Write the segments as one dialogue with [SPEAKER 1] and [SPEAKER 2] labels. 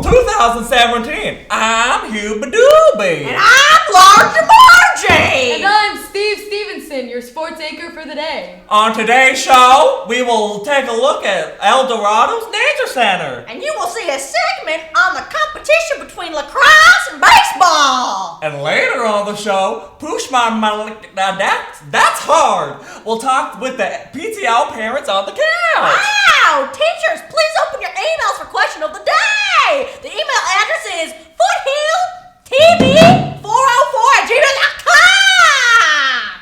[SPEAKER 1] for 2017. I'm Hubba Dooby.
[SPEAKER 2] And I'm Large Margie.
[SPEAKER 3] And I'm Steve Stevenson, your sports anchor for the day.
[SPEAKER 1] On today's show, we will take a look at El Dorado's Nature Center.
[SPEAKER 2] And you will see a segment on the competition between lacrosse and baseball.
[SPEAKER 1] And later on the show, that's hard. We'll talk with the PTO parents on the couch.
[SPEAKER 2] Wow! Teachers, please open your emails for question of the day. The email address is foothilltv404@gmail.com.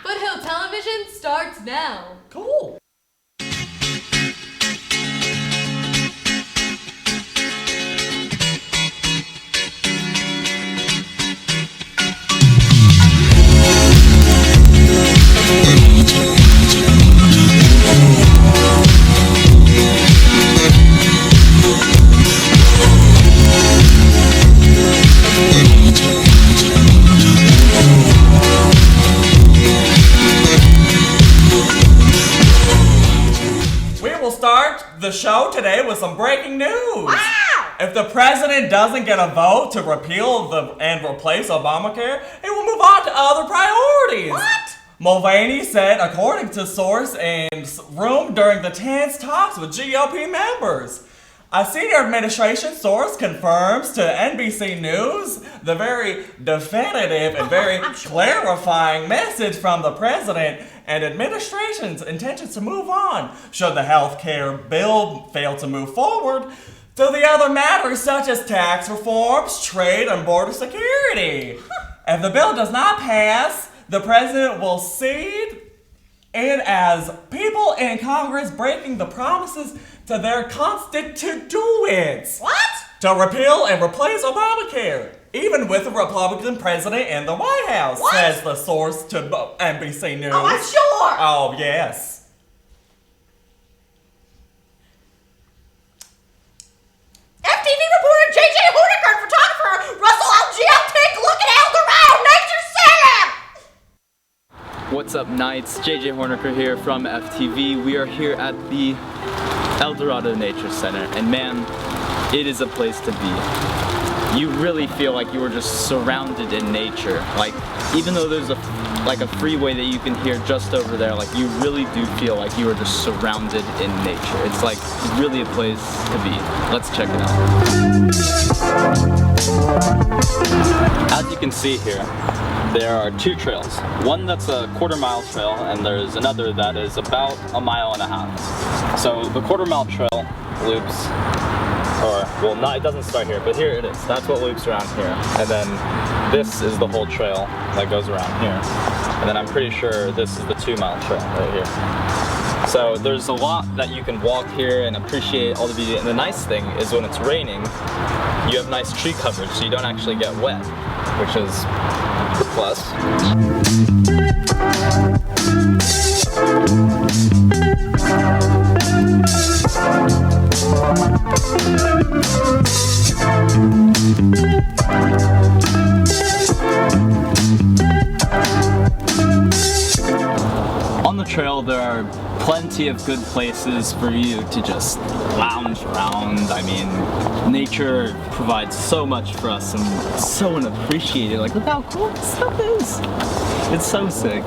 [SPEAKER 3] Foothill Television starts now.
[SPEAKER 1] Cool. The show today with some breaking news.
[SPEAKER 2] Wow!
[SPEAKER 1] If the president doesn't get a vote to repeal and replace Obamacare, he will move on to other priorities.
[SPEAKER 2] What?
[SPEAKER 1] Mulvaney said, according to source in room during the tense talks with GOP members. A senior administration source confirms to NBC News the very definitive and very clarifying message from the president and administration's intentions to move on should the health care bill fail to move forward to the other matters such as tax reforms, trade, and border security. If the bill does not pass, the president will see it as people in Congress breaking the promises to their constituents.
[SPEAKER 2] What?
[SPEAKER 1] To repeal and replace Obamacare, even with a Republican president in the White House,
[SPEAKER 2] what?
[SPEAKER 1] says the source to NBC News.
[SPEAKER 2] Oh, I'm sure.
[SPEAKER 1] Oh, yes.
[SPEAKER 2] FTV reporter JJ Horniker and photographer Russell LGL take a look at El Dorado Nature Center.
[SPEAKER 4] What's up, Knights? JJ Horniker here from FTV. We are here at the El Dorado Nature Center, and man, it is a place to be. You really feel like you are just surrounded in nature. Like, even though there's a freeway that you can hear just over there, like, you really do feel like you are just surrounded in nature. It's like really a place to be. Let's check it out. As you can see here, there are two trails. One that's a quarter-mile trail, and there's another that is about 1.5 miles. So the quarter-mile trail loops, it doesn't start here, but here it is. That's what loops around here. And then this is the whole trail that goes around here. And then I'm pretty sure this is the 2-mile trail right here. So there's a lot that you can walk here and appreciate all the beauty. And the nice thing is when it's raining, you have nice tree coverage, so you don't actually get wet, which is a plus. On the trail, there are plenty of good places for you to just lounge around. I mean, nature provides so much for us and it's so unappreciated. Like, look how cool this stuff is. It's so sick.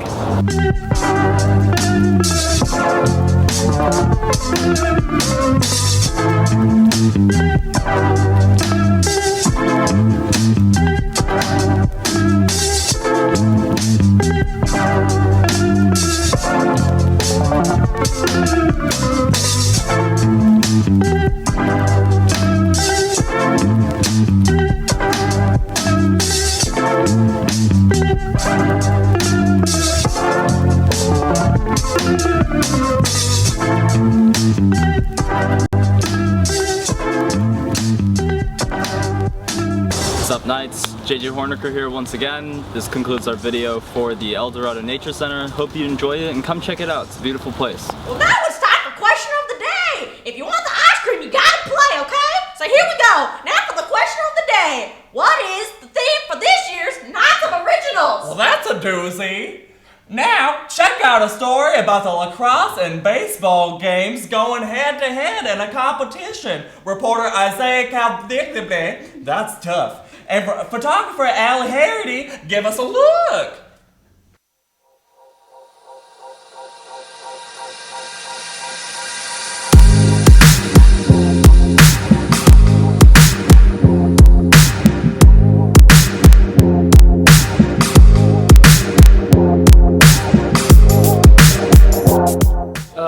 [SPEAKER 4] What's up, Knights? JJ Horniker here once again. This concludes our video for the El Dorado Nature Center. Hope you enjoyed it and come check it out. It's a beautiful place.
[SPEAKER 2] Well, now it's time for question of the day. If you want the ice cream, you gotta play, okay? So here we go. Now for the question of the day. What is the theme for this year's Night of Originals?
[SPEAKER 1] Well, that's a doozy. Now, check out a story about the lacrosse and baseball games going head-to-head in a competition. Reporter Isaiah Caldickdebe, that's tough, and photographer Allie Harity give us a look.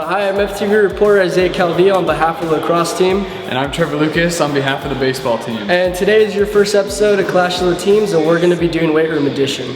[SPEAKER 5] Hi, I'm FTV reporter Isaiah Calvillo on behalf of the lacrosse team.
[SPEAKER 6] And I'm Trevor Lucas on behalf of the baseball team.
[SPEAKER 5] And today is your first episode of Clash of the Teams, and we're going to be doing weight room edition.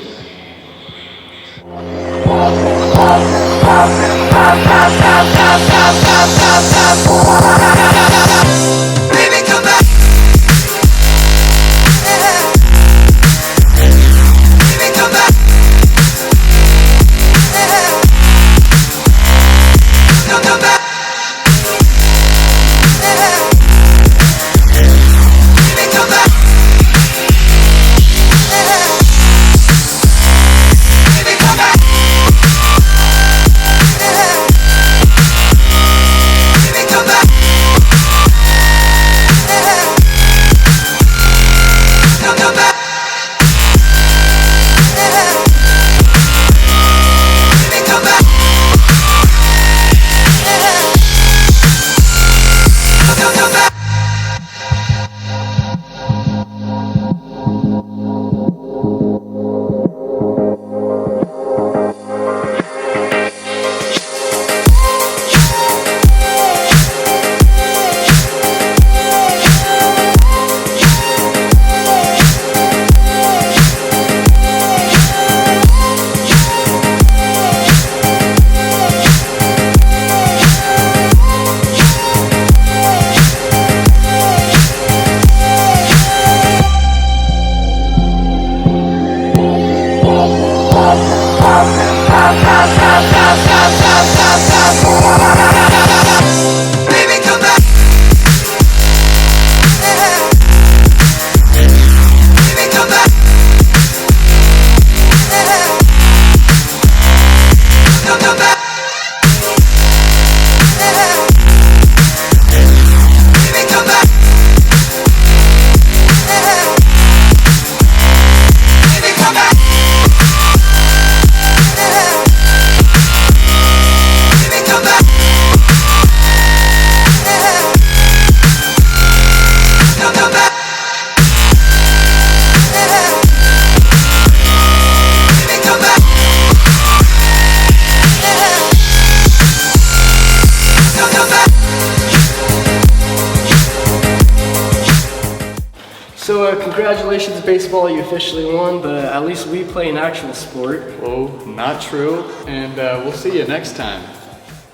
[SPEAKER 5] So congratulations baseball, you officially won, but at least we play an actual sport.
[SPEAKER 6] Oh, not true. And we'll see you next time,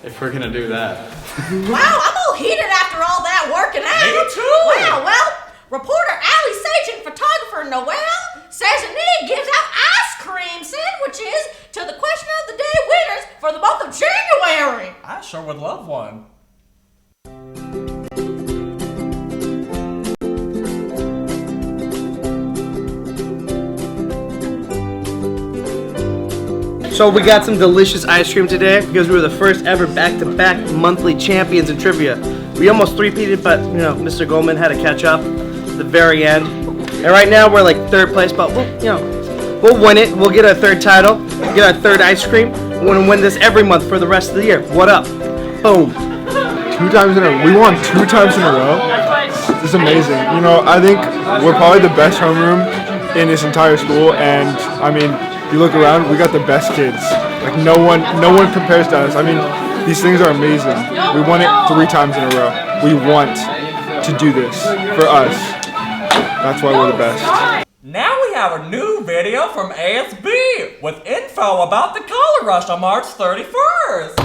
[SPEAKER 6] if we're gonna do that.
[SPEAKER 2] Wow, I'm all heated after all that working out.
[SPEAKER 1] Me too.
[SPEAKER 2] Wow, well, reporter Allie Sage and photographer Noelle says Anita gives out ice cream sandwiches to the question of the day winners for the month of January.
[SPEAKER 1] I sure would love one.
[SPEAKER 7] So we got some delicious ice cream today because we were the first ever back-to-back monthly champions in trivia. We almost three-peated, but you know, Mr. Goldman had to catch up at the very end. And right now we're like third place, but we'll win it. We'll get our third title, get our third ice cream. We're gonna win this every month for the rest of the year. What up? Boom.
[SPEAKER 8] We won 2 times in a row. This is amazing. You know, I think we're probably the best homeroom in this entire school, and I mean, you look around, we got the best kids. Like no one compares to us. I mean, these things are amazing. We won it 3 times in a row. We want to do this for us. That's why we're the best.
[SPEAKER 1] Now we have a new video from ASB with info about the Color Rush on March 31st.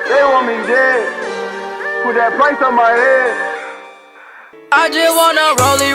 [SPEAKER 9] They want me dead. Put that price on my head.
[SPEAKER 10] I just wanna rollie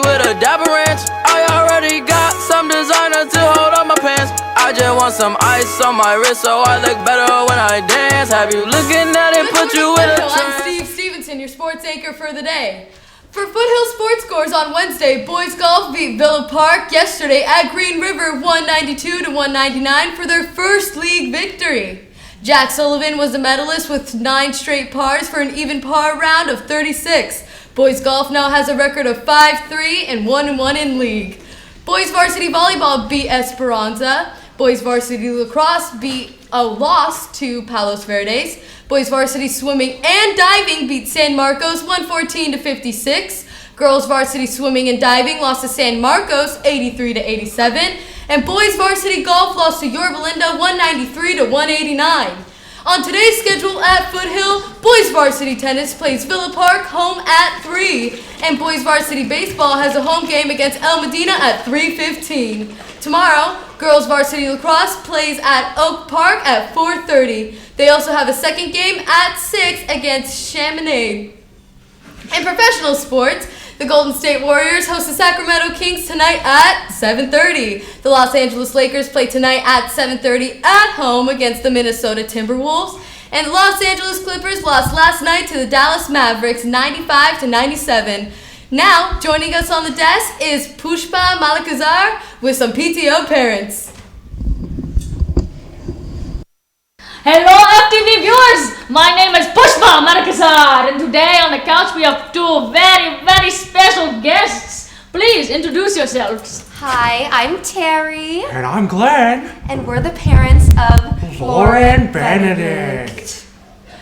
[SPEAKER 10] with a dapper ranch. I already got some designer to hold on my pants. I just want some ice on my wrist so I look better when I dance. Have you looking at it, put you in a
[SPEAKER 3] Foothill, I'm
[SPEAKER 10] trance.
[SPEAKER 3] Steve Stevenson, your sports anchor for the day. For Foothill Sports Scores on Wednesday, boys golf beat Villa Park yesterday at Green River 192-199 for their first league victory. Jack Sullivan was the medalist with 9 straight pars for an even par round of 36. Boys golf now has a record of 5-3 and 1-1 in league. Boys varsity volleyball beat Esperanza. Boys varsity lacrosse lost to Palos Verdes. Boys varsity swimming and diving beat San Marcos 114-56. Girls varsity swimming and diving lost to San Marcos 83-87. And boys varsity golf lost to Yorba Linda 193-189. On today's schedule at Foothill, boys varsity tennis plays Villa Park home at 3. And boys varsity baseball has a home game against El Medina at 3:15. Tomorrow, girls varsity lacrosse plays at Oak Park at 4:30. They also have a second game at 6 against Chaminade. In professional sports, the Golden State Warriors host the Sacramento Kings tonight at 7:30. The Los Angeles Lakers play tonight at 7:30 at home against the Minnesota Timberwolves. And the Los Angeles Clippers lost last night to the Dallas Mavericks 95-97. Now, joining us on the desk is Pushpa Malakazar with some PTO parents.
[SPEAKER 11] Hello FTV viewers, my name is Pushpa Malakazar and today on the couch we have 2 very special guests. Please introduce yourselves.
[SPEAKER 12] Hi, I'm Terry.
[SPEAKER 13] And I'm Glenn.
[SPEAKER 12] And we're the parents of
[SPEAKER 13] Lauren Benedict.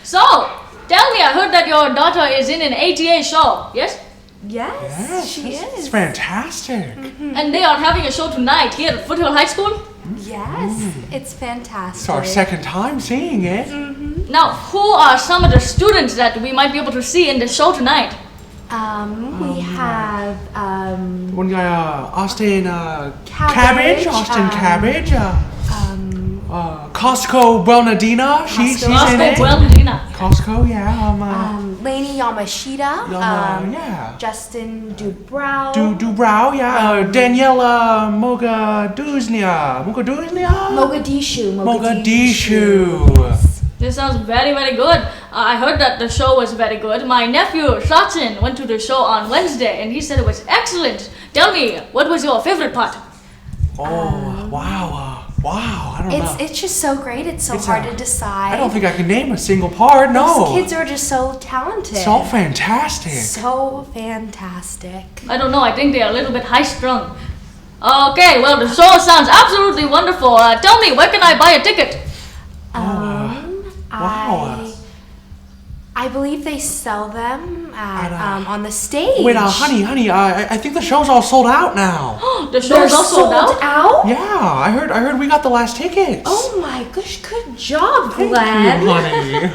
[SPEAKER 11] So, tell me, I heard that your daughter is in an ATA show, yes?
[SPEAKER 12] Yes, she is.
[SPEAKER 13] It's fantastic.
[SPEAKER 12] Mm-hmm.
[SPEAKER 11] And they are having a show tonight here at Foothill High School?
[SPEAKER 12] Yes, it's fantastic.
[SPEAKER 13] It's our second time seeing it.
[SPEAKER 12] Mm-hmm.
[SPEAKER 11] Now, who are some of the students that we might be able to see in the show tonight?
[SPEAKER 12] We have
[SPEAKER 13] one guy, Austin Cabbage. Austin Cabbage. Costco Buenadina. She's in it. Costco, yeah.
[SPEAKER 12] Lainey Yamashita.
[SPEAKER 13] Yeah.
[SPEAKER 12] Justin Dubrow.
[SPEAKER 13] Dubrow, yeah. Daniela Mogadishu.
[SPEAKER 11] This sounds very good. I heard that the show was very good. My nephew Sachin went to the show on Wednesday and he said it was excellent. Tell me, what was your favorite part?
[SPEAKER 13] Wow, I don't know.
[SPEAKER 12] It's just so great. It's so hard to decide.
[SPEAKER 13] I don't think I can name a single part, no.
[SPEAKER 12] These kids are just so talented.
[SPEAKER 13] So fantastic.
[SPEAKER 12] So fantastic.
[SPEAKER 11] I don't know, I think they are a little bit high-strung. Okay, well, the show sounds absolutely wonderful. Tell me, where can I buy a ticket?
[SPEAKER 12] I believe they sell them on the stage.
[SPEAKER 13] Wait, honey, I think the show's all sold out now.
[SPEAKER 11] The show's all sold out?
[SPEAKER 13] Yeah, I heard we got the last tickets.
[SPEAKER 12] Oh my gosh, good job, Glenn.
[SPEAKER 13] Thank you, honey.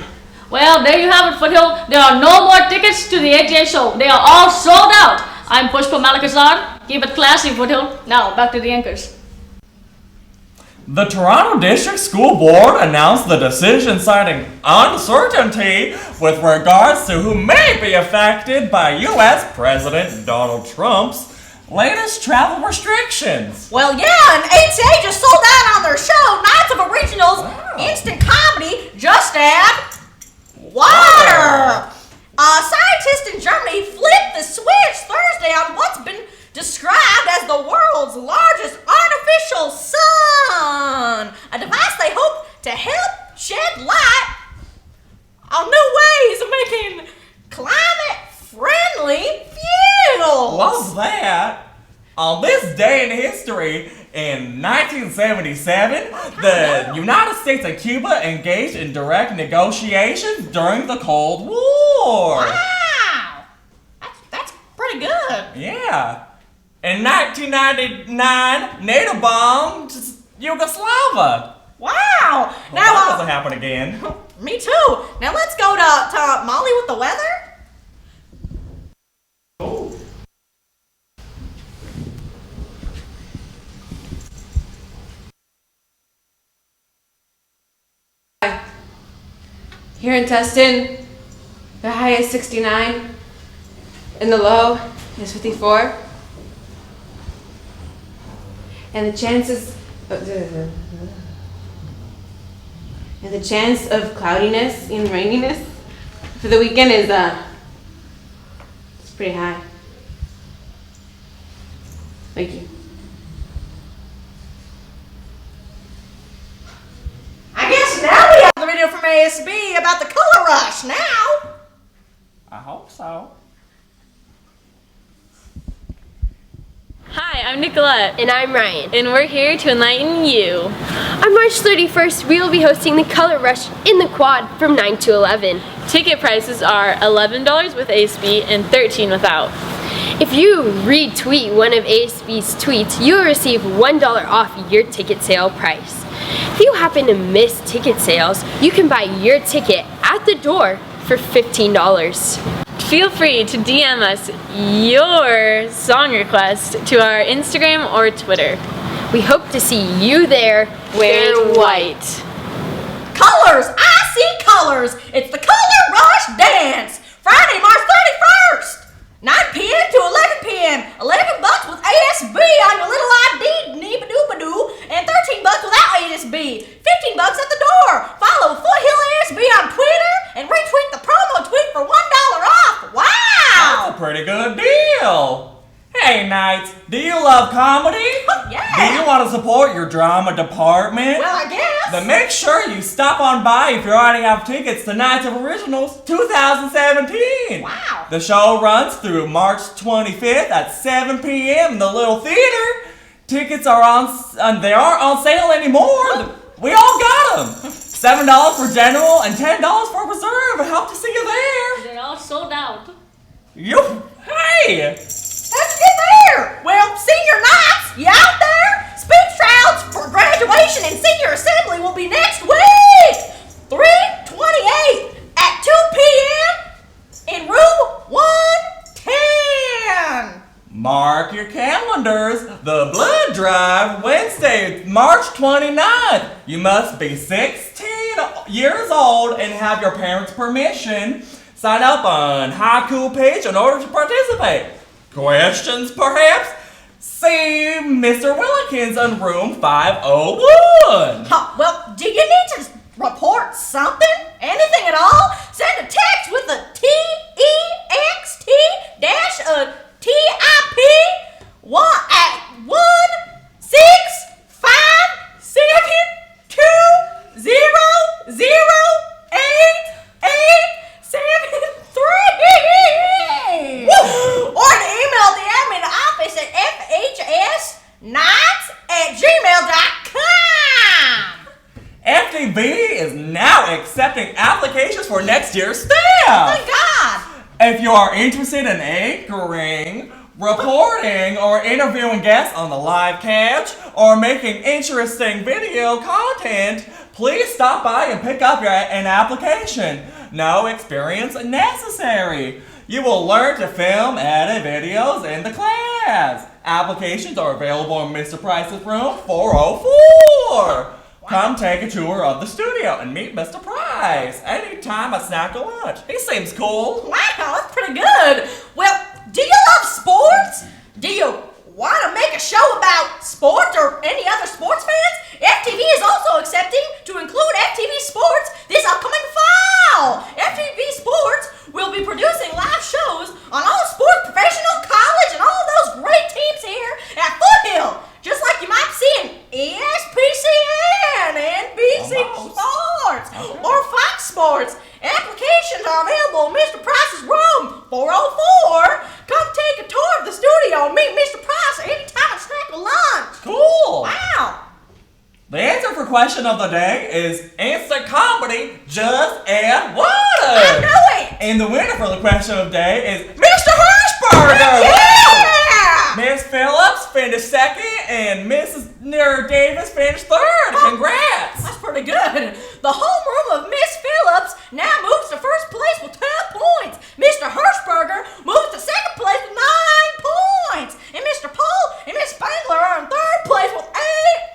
[SPEAKER 11] Well, there you have it, Foothill. There are no more tickets to the ATA show. They are all sold out. I'm Pushpa Malakazar. Keep it classy, Foothill. Now, back to the anchors.
[SPEAKER 1] The Toronto District School Board announced the decision citing uncertainty with regards to who may be affected by U.S. President Donald Trump's latest travel restrictions.
[SPEAKER 2] Well, yeah, and ATA just sold out on their show, Nights of Originals Instant Comedy, Just Add Water. Scientists in Germany flipped the switch Thursday on what's been described as the world's largest artificial sun, a device they hope to help shed light on new ways of making climate-friendly fuels.
[SPEAKER 1] What's that? On this day in history, in 1977, the United States and Cuba engaged in direct negotiations during the Cold War.
[SPEAKER 2] Wow! That's pretty good.
[SPEAKER 1] Yeah. In 1999, NATO bombed Yugoslavia.
[SPEAKER 2] Wow!
[SPEAKER 1] Well, that doesn't happen again.
[SPEAKER 2] Me too. Now let's go to Molly with the weather.
[SPEAKER 3] Here in Tustin, the high is 69 and the low is 54. And the chances of cloudiness and raininess for the weekend is
[SPEAKER 11] pretty high. Thank you.
[SPEAKER 2] I guess now we have the video from ASB about the color rush now.
[SPEAKER 1] I hope so.
[SPEAKER 14] Hi, I'm Nicolette.
[SPEAKER 15] And I'm Ryan.
[SPEAKER 14] And we're here to enlighten you.
[SPEAKER 15] On March 31st, we will be hosting the Color Rush in the Quad from 9 to 11.
[SPEAKER 14] Ticket prices are $11 with ASB and $13 without.
[SPEAKER 15] If you retweet one of ASB's tweets, you will receive $1 off your ticket sale price. If you happen to miss ticket sales, you can buy your ticket at the door for $15.
[SPEAKER 14] Feel free to DM us your song request to our Instagram or Twitter.
[SPEAKER 15] We hope to see you there
[SPEAKER 14] wearing white.
[SPEAKER 2] Colors! I see colors! It's the Color Rush Dance! Friday, March 31st! 9 p.m. to 11 p.m. $11 with ASB on your little ID, neeba-dooba-doo, and $13 without ASB. $15 at the door. Follow Foothill ASB on Twitter and retweet the promo tweet for $1 off. Wow!
[SPEAKER 1] That's a pretty good deal. Hey, Knights, do you love comedy?
[SPEAKER 2] Yeah.
[SPEAKER 1] Do you want to support your drama department?
[SPEAKER 2] Well, I guess.
[SPEAKER 1] Then make sure you stop on by if you already have tickets to Nights of Originals 2017.
[SPEAKER 2] Wow.
[SPEAKER 1] The show runs through March 25th at 7 p.m. in the Little Theater. Tickets are they aren't on sale anymore. We all got them. $7 for general and $10 for reserve. I hope to see you there.
[SPEAKER 11] They're all sold out.
[SPEAKER 1] Hey!
[SPEAKER 2] How'd you get there? Well, senior nights, you out there? Speech trials for graduation and senior assembly will be next week. 3/28 at 2 p.m. in room 110.
[SPEAKER 1] Mark your calendars. The blood drive, Wednesday, March 29th. You must be 16 years old and have your parents' permission. Sign up on Haiku page in order to participate. Questions, perhaps? See Mr. Willikins in room 501.
[SPEAKER 2] Well, do you need to report something? Anything at all? Send a text with a TEXT-TIP 1-657-200-8873. Or an email the admin office at fhsnights@gmail.com.
[SPEAKER 1] FTV is now accepting applications for next year's staff.
[SPEAKER 2] Thank God.
[SPEAKER 1] If you are interested in anchoring, reporting, or interviewing guests on the live couch, or making interesting video content, please stop by and pick up an application. No experience necessary. You will learn to film, edit videos in the class. Applications are available in Mr. Price's room 404. Come take a tour of the studio and meet Mr. Price anytime I snack a lunch. He seems cool.
[SPEAKER 2] Wow, that's pretty good. Well, do you love sports? Do you want to make a show about sports or any other sports fans? FTV is also accepting to include FTV Sports this upcoming fall. FTV Sports will be producing live shows on all sports, professional, college, and all those great teams here at Foothill. Just like you might see in ESPN, NBC Sports, or Fox Sports. Applications are available in Mr. Price's room, 404. Come take a tour of the studio and meet Mr. Price anytime and snack a lunch.
[SPEAKER 1] Cool.
[SPEAKER 2] Wow.
[SPEAKER 1] The answer for question of the day is instant comedy, just add water.
[SPEAKER 2] I knew it.
[SPEAKER 1] And the winner for the question of the day is Mr. Hirschberger.
[SPEAKER 2] Yeah.
[SPEAKER 1] Miss Phillips finished second and Mrs. Nerd Davis finished third. Congrats.
[SPEAKER 2] That's pretty good. The homeroom of Miss Phillips now moves to first place with 10 points. Mr. Hirschberger moves to second place with 9 points. And Mr. Paul and Miss Spangler are in third place with 8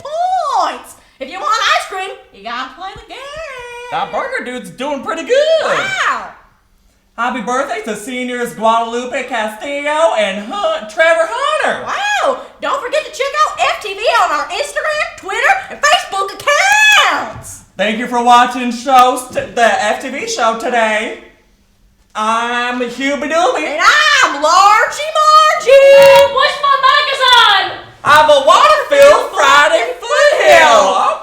[SPEAKER 2] points. If you want ice cream, you gotta play the game.
[SPEAKER 1] That burger dude's doing pretty good.
[SPEAKER 2] Wow.
[SPEAKER 1] Happy birthday to seniors Guadalupe Castillo and Trevor Hunter.
[SPEAKER 2] Wow. Don't forget to check out FTV on our Instagram, Twitter, and Facebook accounts.
[SPEAKER 1] Thank you for watching the FTV show today. I'm Hubie Doobie.
[SPEAKER 2] And I'm Largy Margie.
[SPEAKER 11] Pushpa Malakazan.
[SPEAKER 1] I'm a water-filled Friday Foothill.